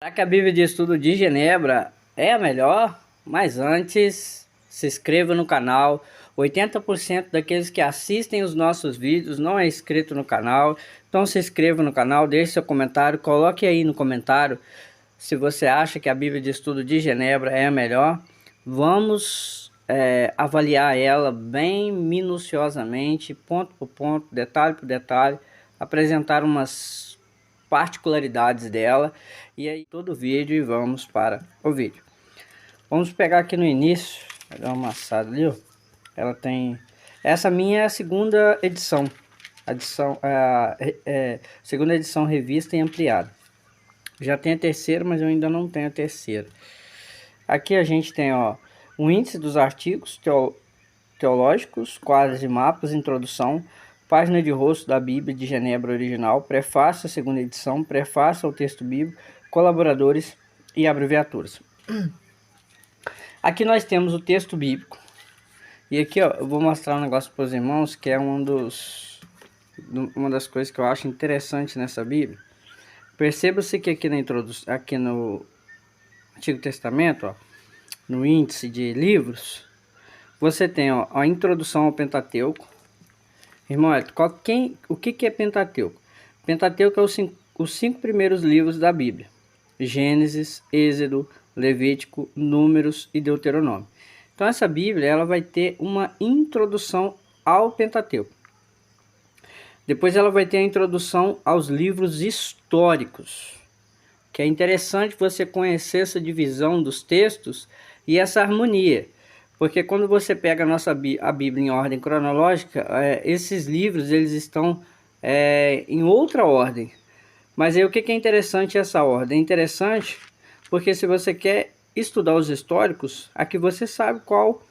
Será que a Bíblia de Estudo de Genebra é a melhor? Mas antes, se inscreva no canal. 80% daqueles que assistem os nossos vídeos não é inscrito no canal. Então se inscreva no canal, deixe seu comentário, coloque aí no comentário se você acha que a Bíblia de Estudo de Genebra é a melhor. Vamos avaliar ela bem minuciosamente, ponto por ponto, detalhe por detalhe, apresentar umas particularidades dela e aí todo o vídeo e vamos para o vídeo. Vamos pegar aqui no início, vai dar uma amassada ali, ó. Ela tem, essa minha é a segunda edição, segunda edição revista e ampliada. Já tem a terceira, mas eu ainda não tenho a terceira. Aqui a gente tem, ó, o índice dos artigos teológicos, quadros e mapas, introdução, página de rosto da Bíblia de Genebra original, prefácio à segunda edição, prefácio ao texto bíblico, colaboradores e abreviaturas. Aqui nós temos o texto bíblico. E aqui, ó, eu vou mostrar um negócio para os irmãos que é uma das coisas que eu acho interessante nessa Bíblia. Perceba-se que aqui na introdução, aqui no Antigo Testamento, ó, no índice de livros, você tem, ó, a introdução ao Pentateuco. Irmão, o que é Pentateuco? Pentateuco é os cinco primeiros livros da Bíblia: Gênesis, Êxodo, Levítico, Números e Deuteronômio. Então essa Bíblia ela vai ter uma introdução ao Pentateuco. Depois ela vai ter a introdução aos livros históricos, que é interessante você conhecer essa divisão dos textos e essa harmonia. Porque quando você pega a Bíblia em ordem cronológica, esses livros eles estão em outra ordem. Mas aí o que é interessante essa ordem? É interessante porque se você quer estudar os históricos, aqui você sabe qual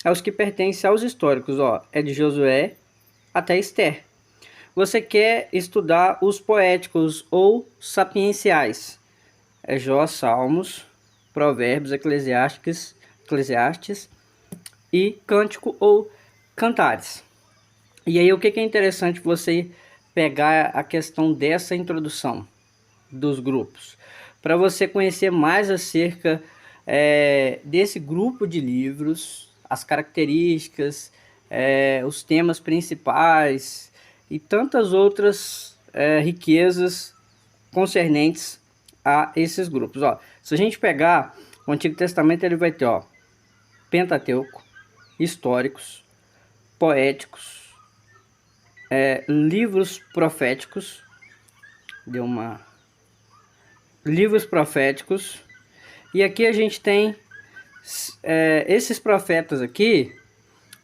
é os que pertencem aos históricos. Ó, é de Josué até Esther. Você quer estudar os poéticos ou sapienciais. É Jó, Salmos, Provérbios, Eclesiastes e Cântico ou Cantares. E aí o que é interessante você pegar a questão dessa introdução dos grupos, para você conhecer mais acerca desse grupo de livros, as características, os temas principais e tantas outras riquezas concernentes a esses grupos. Ó, se a gente pegar o Antigo Testamento, ele vai ter, ó, Pentateuco, históricos, poéticos, livros proféticos, livros proféticos, e aqui a gente tem esses profetas aqui,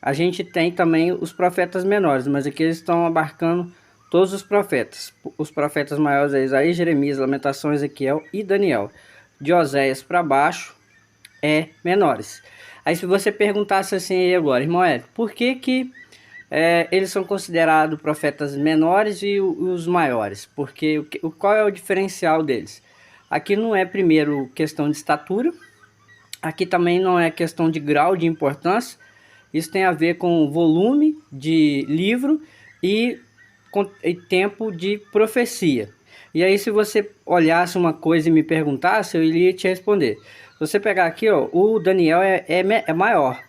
a gente tem também os profetas menores, mas aqui eles estão abarcando todos os profetas maiores é Isaías, Jeremias, Lamentações, Ezequiel e Daniel. De Oséias para baixo é menores. Aí se você perguntasse assim aí agora, irmão Hélio, por que eles são considerados profetas menores e os maiores? Porque qual é o diferencial deles? Aqui não é primeiro questão de estatura, aqui também não é questão de grau de importância, isso tem a ver com volume de livro e tempo de profecia. E aí se você olhasse uma coisa e me perguntasse, eu iria te responder. Se você pegar aqui, ó, o Daniel é maior,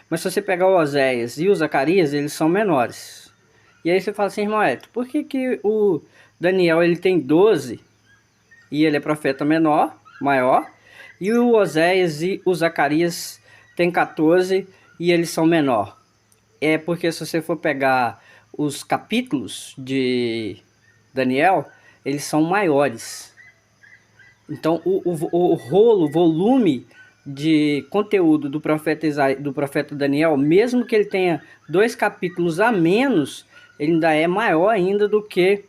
mas se você pegar o Oséias e o Zacarias, eles são menores. E aí você fala assim, irmão Eto, por que o Daniel ele tem 12 e ele é profeta maior, e o Oséias e o Zacarias tem 14 e eles são menor? É porque se você for pegar os capítulos de Daniel, eles são maiores. Então o volume de conteúdo do profeta Daniel, mesmo que ele tenha 2 capítulos a menos, ele ainda é maior ainda do que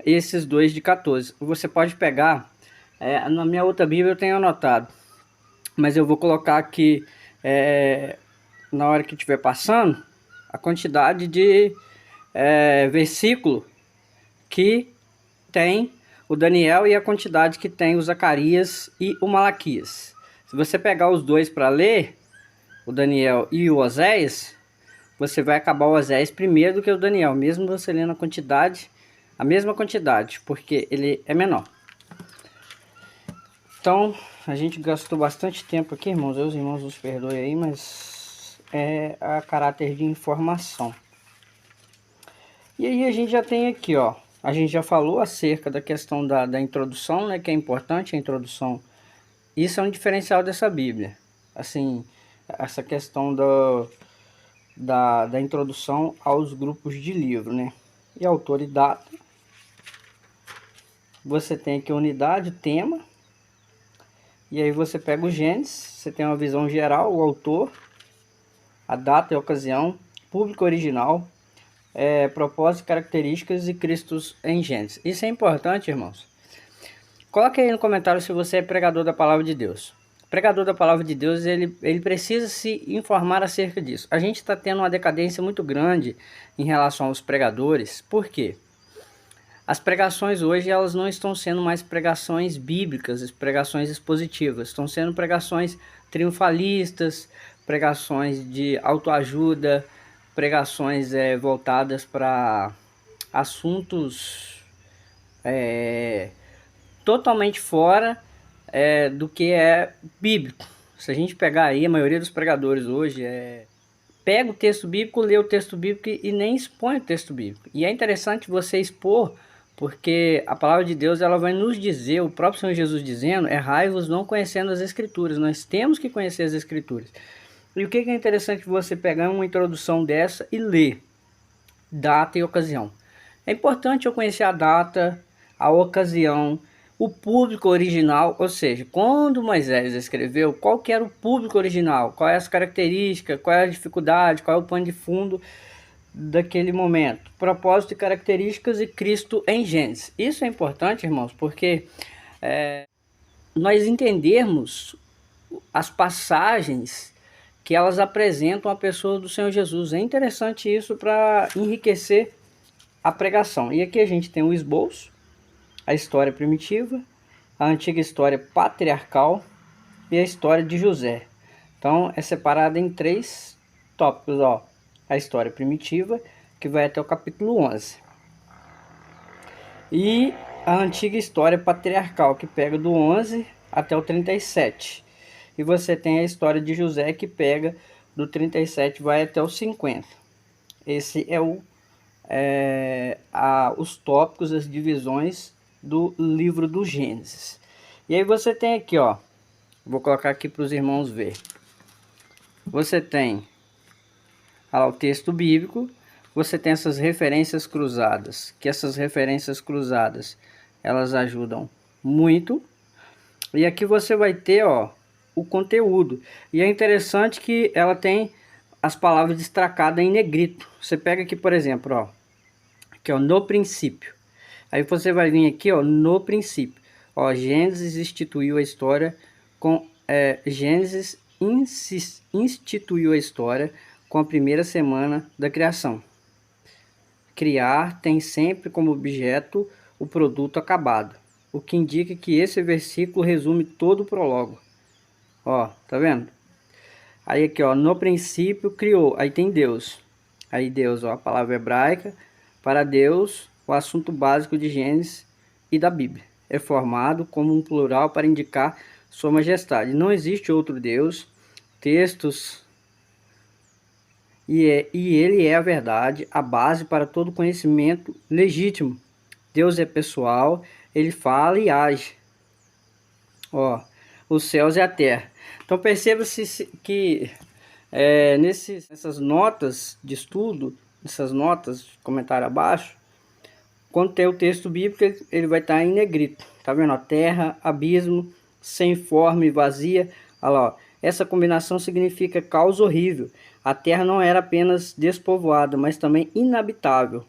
esses 2 de 14. Você pode pegar, na minha outra Bíblia eu tenho anotado, mas eu vou colocar aqui na hora que estiver passando a quantidade de versículo que tem o Daniel e a quantidade que tem o Zacarias e o Malaquias. Se você pegar os dois para ler, o Daniel e o Oséias, você vai acabar o Oséias primeiro do que o Daniel, mesmo você lendo a mesma quantidade, porque ele é menor. Então, a gente gastou bastante tempo aqui, irmãos. Os irmãos nos perdoem aí, mas é a caráter de informação. E aí a gente já tem aqui, ó. A gente já falou acerca da questão da introdução, né? Que é importante a introdução. Isso é um diferencial dessa Bíblia. Assim, essa questão da introdução aos grupos de livro, né? E autor e data. Você tem aqui unidade, tema. E aí você pega o Gênesis, você tem uma visão geral, o autor, a data e a ocasião, público original, propósito, características e Cristos em Gênesis. Isso é importante, irmãos. Coloque aí no comentário se você é pregador da palavra de Deus. O pregador da palavra de Deus, ele precisa se informar acerca disso. A gente está tendo uma decadência muito grande em relação aos pregadores. Por quê? As pregações hoje, elas não estão sendo mais pregações bíblicas, pregações expositivas. Estão sendo pregações triunfalistas, pregações de autoajuda, pregações voltadas para assuntos totalmente fora do que é bíblico. Se a gente pegar aí, a maioria dos pregadores hoje pega o texto bíblico, lê o texto bíblico e nem expõe o texto bíblico. E é interessante você expor, porque a palavra de Deus, ela vai nos dizer, o próprio Senhor Jesus dizendo, errai-vos não conhecendo as Escrituras. Nós temos que conhecer as Escrituras. E o que é interessante você pegar uma introdução dessa e ler data e ocasião. É importante eu conhecer a data, a ocasião, o público original, ou seja, quando Moisés escreveu, qual que era o público original, qual é as características, qual é a dificuldade, qual é o pano de fundo daquele momento. Propósito e características e Cristo em Gênesis. Isso é importante, irmãos, porque nós entendermos as passagens que elas apresentam a pessoa do Senhor Jesus. É interessante isso para enriquecer a pregação. E aqui a gente tem o esboço, a história primitiva, a antiga história patriarcal e a história de José. Então é separada em 3 tópicos, ó. A história primitiva, que vai até o capítulo 11. E a antiga história patriarcal, que pega do 11 até o 37. E você tem a história de José, que pega do 37 vai até o 50. Esse é os tópicos, as divisões do livro do Gênesis. E aí você tem aqui, ó, vou colocar aqui para os irmãos ver. Você tem o texto bíblico, você tem essas referências cruzadas, que essas referências cruzadas, elas ajudam muito. E aqui você vai ter, ó, o conteúdo. E é interessante que ela tem as palavras destacadas em negrito. Você pega aqui, por exemplo, ó, aqui, ó, no princípio. Aí você vai vir aqui, ó, no princípio. Ó, Gênesis instituiu a história com Gênesis instituiu a história com a primeira semana da criação. Criar tem sempre como objeto o produto acabado, o que indica que esse versículo resume todo o prólogo. Ó, tá vendo? Aí aqui, ó, no princípio criou, aí tem Deus. Aí Deus, ó, a palavra hebraica para Deus, o assunto básico de Gênesis e da Bíblia. É formado como um plural para indicar sua majestade. Não existe outro Deus. Textos e ele é a verdade, a base para todo conhecimento legítimo. Deus é pessoal, ele fala e age. Ó, os céus e a terra. Então perceba-se que nessas notas de estudo, nessas notas de comentário abaixo, quando tem o texto bíblico, ele vai estar em negrito. Tá vendo? A terra, abismo, sem forma e vazia. Olha lá, ó. Essa combinação significa caos horrível. A terra não era apenas despovoada, mas também inabitável.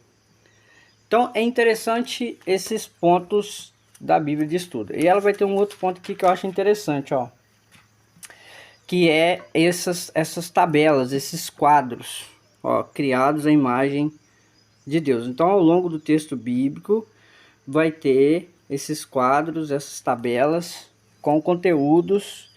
Então é interessante esses pontos da Bíblia de estudo. E ela vai ter um outro ponto aqui que eu acho interessante, ó, que é essas tabelas, esses quadros, ó, criados à imagem de Deus. Então ao longo do texto bíblico vai ter esses quadros, essas tabelas com conteúdos.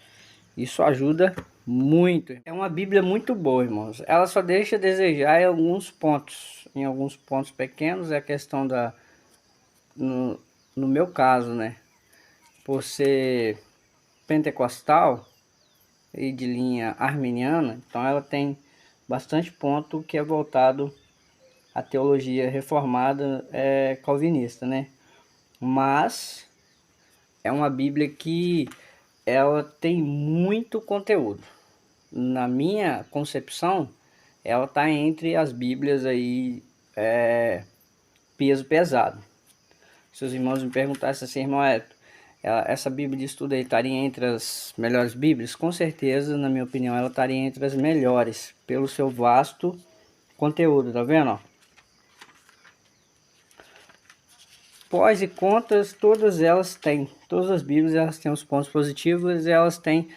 Isso ajuda muito. É uma Bíblia muito boa, irmãos. Ela só deixa a desejar em alguns pontos pequenos. É a questão no meu caso, né, por ser pentecostal e de linha arminiana, então ela tem bastante ponto que é voltado à teologia reformada calvinista, né? Mas é uma Bíblia que ela tem muito conteúdo. Na minha concepção, ela está entre as Bíblias aí peso pesado. Se os irmãos me perguntassem assim, irmão, essa Bíblia de estudo aí estaria entre as melhores Bíblias? Com certeza, na minha opinião, ela estaria entre as melhores, pelo seu vasto conteúdo, tá vendo? Ó? Pós e contras, todas elas têm. Todas as Bíblias elas têm os pontos positivos e elas têm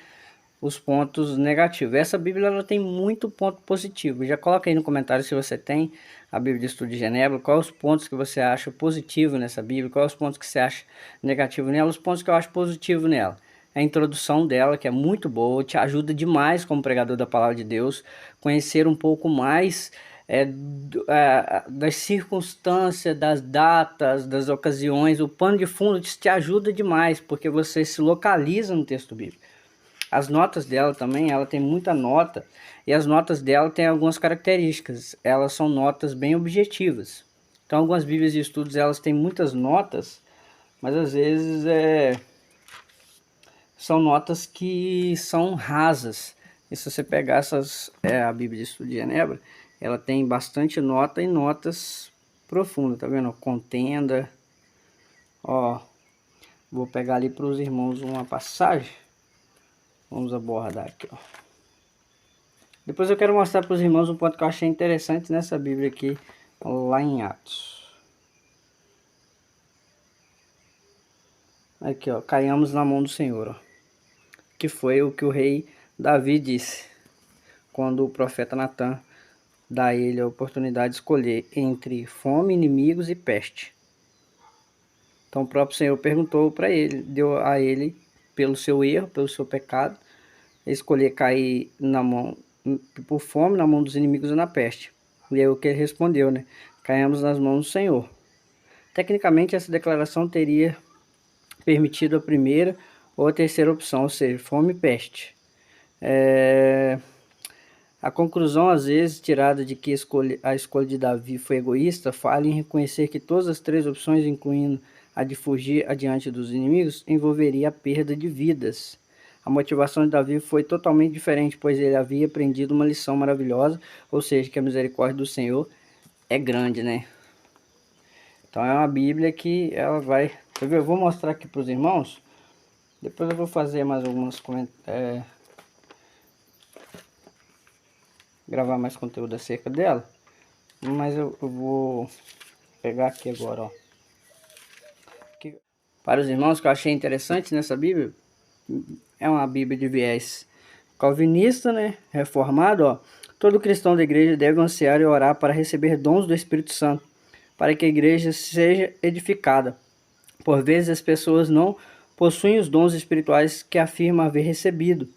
os pontos negativos. Essa Bíblia ela tem muito ponto positivo. Já coloca aí no comentário se você tem a Bíblia de Estudo de Genebra, quais os pontos que você acha positivo nessa Bíblia, quais os pontos que você acha negativo nela. Os pontos que eu acho positivo nela: a introdução dela, que é muito boa, te ajuda demais como pregador da Palavra de Deus, conhecer um pouco mais das circunstâncias, das datas, das ocasiões. O pano de fundo te ajuda demais, porque você se localiza no texto bíblico. As notas dela também, ela tem muita nota, e as notas dela têm algumas características. Elas são notas bem objetivas. Então, algumas bíblias de estudos, elas têm muitas notas, mas às vezes são notas que são rasas. E se você pegar a Bíblia de Estudo de Genebra, ela tem bastante nota e notas profundas, tá vendo? Contenda. Ó, vou pegar ali para os irmãos uma passagem. Vamos abordar aqui, ó. Depois eu quero mostrar para os irmãos um ponto que eu achei interessante nessa Bíblia aqui, lá em Atos. Aqui, ó, caiamos na mão do Senhor, ó. Que foi o que o rei Davi disse, quando o profeta Natan dá a ele a oportunidade de escolher entre fome, inimigos e peste. Então o próprio Senhor perguntou para ele, deu a ele, pelo seu erro, pelo seu pecado, escolher cair na mão, por fome, na mão dos inimigos ou na peste. E aí o que ele respondeu, né? Caímos nas mãos do Senhor. Tecnicamente essa declaração teria permitido a primeira ou a terceira opção, ou seja, fome e peste. A conclusão, às vezes, tirada de que a escolha de Davi foi egoísta, falha em reconhecer que todas as três opções, incluindo a de fugir adiante dos inimigos, envolveria a perda de vidas. A motivação de Davi foi totalmente diferente, pois ele havia aprendido uma lição maravilhosa, ou seja, que a misericórdia do Senhor é grande, né? Então é uma Bíblia que ela vai... Eu vou mostrar aqui para os irmãos, depois eu vou fazer mais algumas gravar mais conteúdo acerca dela, mas eu vou pegar aqui agora, ó. Aqui, para os irmãos, que eu achei interessante nessa Bíblia, é uma Bíblia de viés calvinista, né, reformado, ó. Todo cristão da igreja deve ansiar e orar para receber dons do Espírito Santo, para que a igreja seja edificada. Por vezes as pessoas não possuem os dons espirituais que afirmam haver recebido,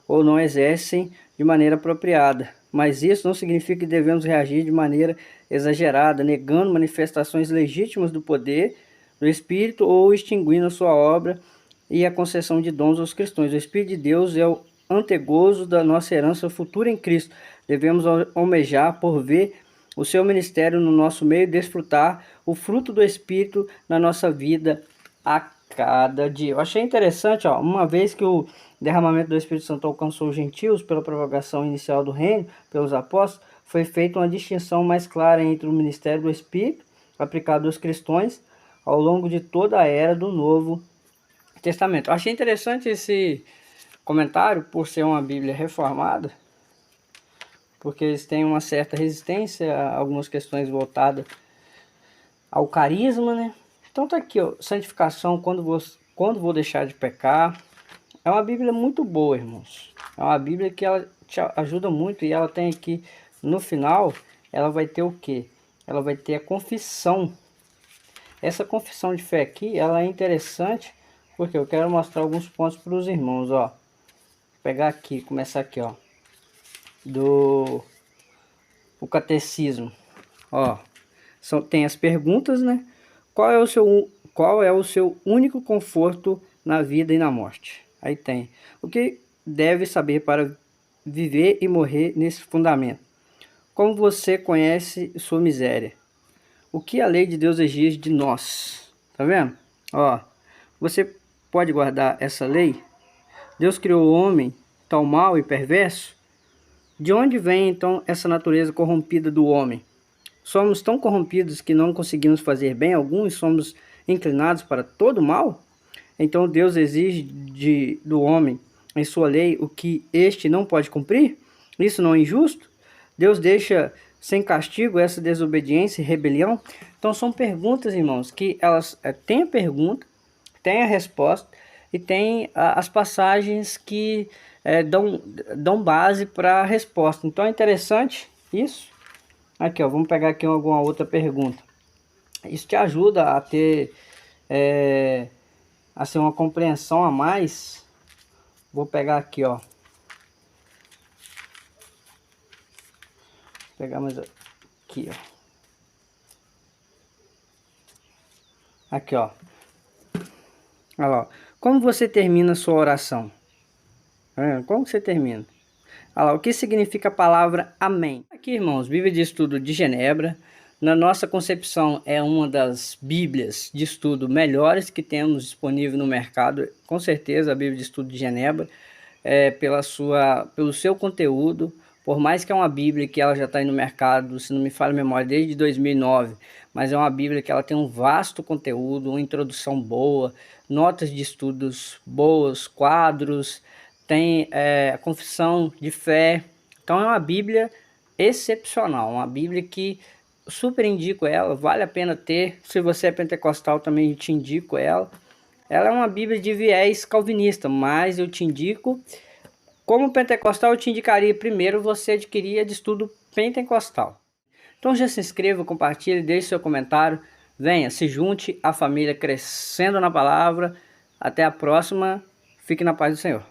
ou não exercem de maneira apropriada. Mas isso não significa que devemos reagir de maneira exagerada, negando manifestações legítimas do poder do Espírito ou extinguindo a sua obra e a concessão de dons aos cristãos. O Espírito de Deus é o antegozo da nossa herança futura em Cristo. Devemos almejar por ver o seu ministério no nosso meio e desfrutar o fruto do Espírito na nossa vida a cada dia. Eu achei interessante, ó, uma vez que o derramamento do Espírito Santo alcançou os gentios pela propagação inicial do reino pelos apóstolos, foi feita uma distinção mais clara entre o ministério do Espírito aplicado aos cristãos ao longo de toda a era do Novo Testamento. Eu achei interessante esse comentário por ser uma Bíblia reformada, porque eles têm uma certa resistência a algumas questões voltadas ao carisma, né? Então tá aqui, ó, santificação, quando vou deixar de pecar. É uma Bíblia muito boa, irmãos. É uma Bíblia que ela te ajuda muito, e ela tem aqui, no final, ela vai ter o quê? Ela vai ter a confissão. Essa confissão de fé aqui, ela é interessante, porque eu quero mostrar alguns pontos para os irmãos, ó. Vou pegar aqui, começar aqui, ó, o catecismo, ó. Tem as perguntas, né? Qual é o seu único conforto na vida e na morte? Aí tem. O que deve saber para viver e morrer nesse fundamento? Como você conhece sua miséria? O que a lei de Deus exige de nós? Tá vendo? Ó, você pode guardar essa lei? Deus criou o homem tão mau e perverso? De onde vem então essa natureza corrompida do homem? Somos tão corrompidos que não conseguimos fazer bem a algum e somos inclinados para todo mal? Então Deus exige do homem, em sua lei, o que este não pode cumprir? Isso não é injusto? Deus deixa sem castigo essa desobediência e rebelião? Então são perguntas, irmãos, que elas têm a pergunta, têm a resposta e tem as passagens que dão base para a resposta. Então é interessante isso. Aqui, ó, vamos pegar aqui alguma outra pergunta. Isso te ajuda a ter assim, uma compreensão a mais. Vou pegar aqui, ó. Vou pegar mais aqui, ó. Aqui, ó. Olha lá. Como você termina a sua oração? Como você termina? Olha lá, o que significa a palavra amém? Aqui, irmãos, Bíblia de Estudo de Genebra. Na nossa concepção, é uma das Bíblias de estudo melhores que temos disponível no mercado. Com certeza, a Bíblia de Estudo de Genebra, pelo seu conteúdo, por mais que é uma Bíblia que ela já está aí no mercado, se não me falha a memória, desde 2009, mas é uma Bíblia que ela tem um vasto conteúdo, uma introdução boa, notas de estudos boas, quadros, tem a confissão de fé. Então é uma Bíblia excepcional, uma Bíblia que super indico ela, vale a pena ter. Se você é pentecostal também te indico ela. Ela é uma Bíblia de viés calvinista, mas eu te indico, como pentecostal eu te indicaria primeiro você adquirir a de estudo pentecostal. Então já se inscreva, compartilhe, deixe seu comentário, venha, se junte à família Crescendo na Palavra. Até a próxima, fique na paz do Senhor.